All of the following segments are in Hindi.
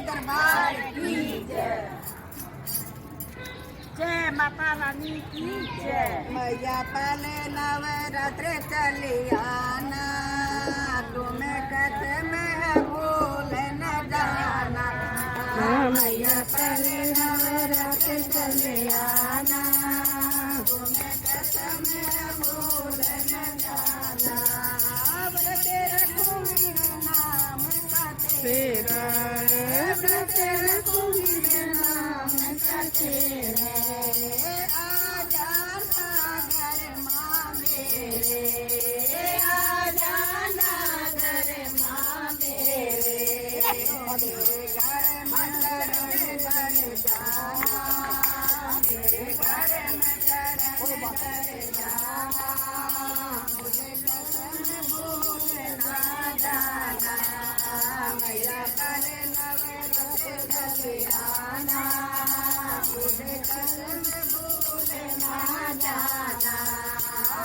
दरबार की जय। जय माता रानी की जय। मैया पहले नवरात्र चली आना, तुम्हें कहते मैं भूल न जाना। मैया पहले नवरात्र चली आना, तुम्हें कहते मैं भूल न जाना। व्रत रखूंगी नाम का तेरा, व्रत रखूंगी नाम का तेरा। आ जाना घर माँ मेरे, आ जाना घर माँ मेरे। घर में चरण कर जाना, मेरे घर में चरण कर जाना। मुझे कसम भूल ना जाना, मैया पहले नवरात्र चली आना। मुझे कसम भूल ना जाना,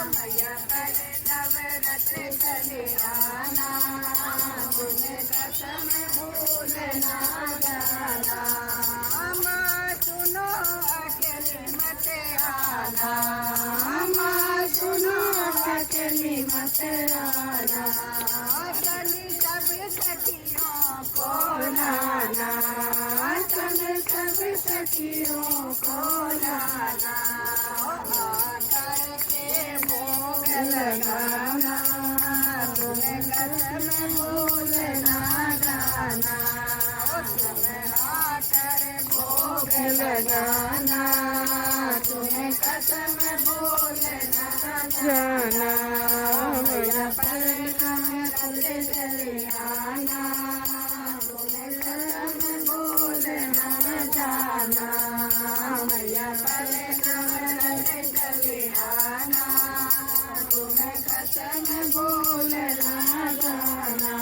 मैया पहले नवरात्र चली आना। मुझे कसम भूल ना जाना। माँ सुनो अकेली मत आना, माँ सुनो अकेली मत आना। चली सब सखियों को लाना, चल सब सखियों को लाना। करके भोग लगाना, तुम्हें कसम भूल ना जाना। तुम्हें आकर भोग लगाना, तुम्हें कसम भूल ना जाना। मैया पहले नवरात्र चली आना, तुम्हें कसम भूल ना जाना। मैया पहले नवरात्र चली आना, तुम्हें कसम भूल ना जाना।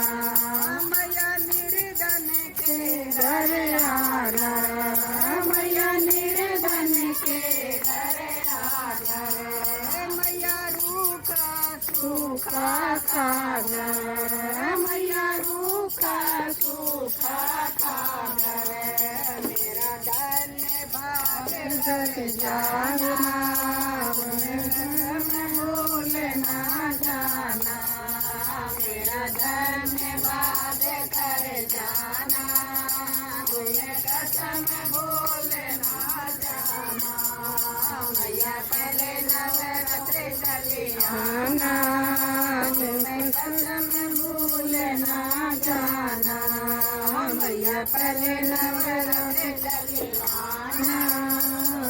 मैया निर्धन के घर आना, मैया निर्धन के घर आना। मैया रूखा सूखा खाना, मैया रूखा सूखा खाना। मेरा धन्यवाद कर जाना, भूल ना जाना। मेरा धन्यवाद कर जाना, तुम्हें कसम भूल ना जाना। मैया पहले नवरात्र चली आना, तुम्हें कसम भूल ना जाना। मैया पहले नवरात्र चली आना,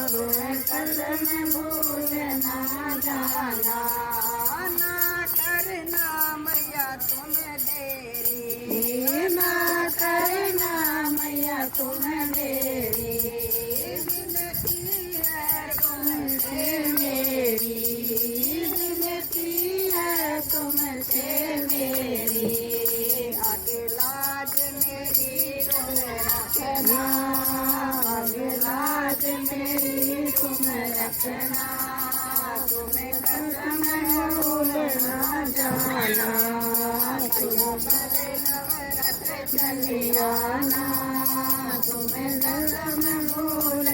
तुम्हें कसम भूल ना जाना। ना करना मैया तुम देरी, ना करना मैया तुम देरी। विनती है तुमसे मेरी, विनती है तुमसे मेरी। लाज मेरी तुम रखना, लाज मेरी तुम रखना। तुम्हें कसम भूल ना जाना, तुम्हें नवरात्र चली आना। तुम्हें कसम भूल